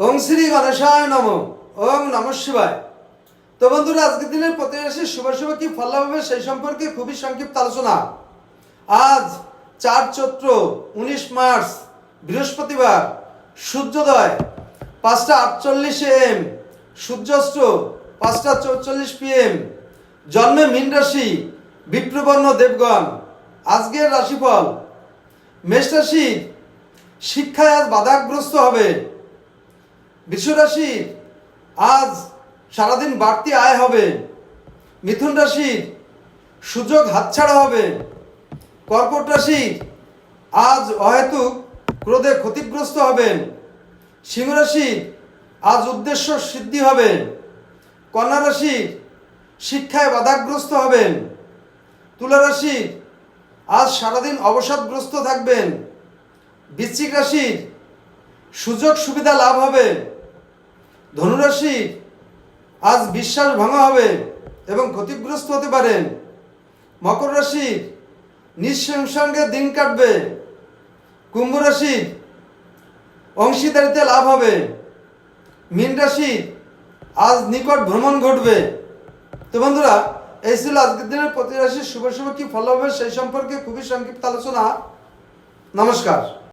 ওং শ্রী গণেশায় নম। ওং নমঃ শিবায়। তো বন্ধুরা, আজকের দিনের প্রতি রাশির শুভ শুভ কি ফল লাভ হবে সেই সম্পর্কে খুবই সংক্ষিপ্ত আলোচনা। আজ 4 চৈত্র 19 মার্চ বৃহস্পতিবার, সূর্যোদয় 5:48 AM, সূর্যাস্ত 5:44 PM, জন্মে মীন রাশি, বিপ্রবর্ণ দেবগণ। আজকের রাশিফল: মেষ রাশি শিক্ষায় আজ বাধাগ্রস্ত হবে। বৃষ রাশির আজ সারাদিন বাড়তি আয় হবে। মিথুন রাশির সুযোগ হাতছাড়া হবে। কর্কট রাশির আজ অহেতুক ক্রোধে ক্ষতিগ্রস্ত হবেন। সিংহ রাশির আজ উদ্দেশ্য সিদ্ধি হবে। কন্যা রাশির শিক্ষায় বাধাগ্রস্ত হবেন। তুলা রাশির আজ সারাদিন অবসাদগ্রস্ত থাকবেন। বৃশ্চিক রাশির সুযোগ সুবিধা লাভ হবে। ধনুরাশি আজ বিশ্বাস ভাঙা হবে এবং ক্ষতিগ্রস্ত হতে পারেন। মকর রাশি নিঃসংসর্গে দিন কাটবে। কুম্ভ রাশি অংশীদারিতে লাভ হবে। মীন রাশি আজ নিকট ভ্রমণ ঘটবে। তো বন্ধুরা, এই ছিল আজকের দিনের প্রতি রাশির শুভ শুভ কি ফল হবে সেই সম্পর্কে খুবই সংক্ষিপ্ত আলোচনা। নমস্কার।